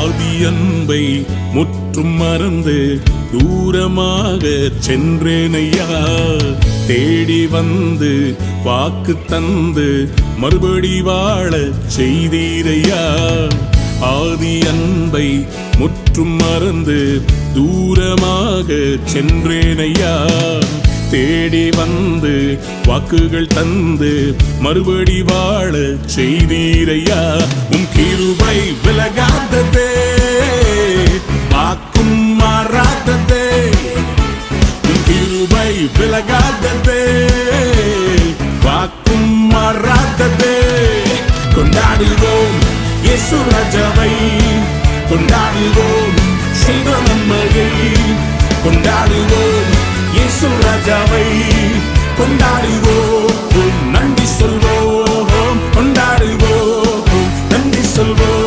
ஆதி அன்பை முற்றும் மறந்து தூரமாக சென்றேனையா. தேடி வந்து வாக்கு தந்து மறுபடி வாழ செய்தீரையா. ஆதி அன்பை முற்றும் மறந்து தூரமாக சென்றேனையா. தேடி வந்து வாக்குகள் தந்து மறுபடி வாழ செய்தீரையா. உம் கிருபை விலகாததே, வாக்கும் மாறாததே. உம் கிருபை விலகாததே, வாக்கும் மாறாததே. கொண்டாடுவோம் இயேசு ராஜாவை, கொண்டாடுவோம் செய்த நன்மையை. கொண்டாடுவோம் இயேசு ராஜாவை, கொண்டாடுவோம் நன்றி சொல்வோம்.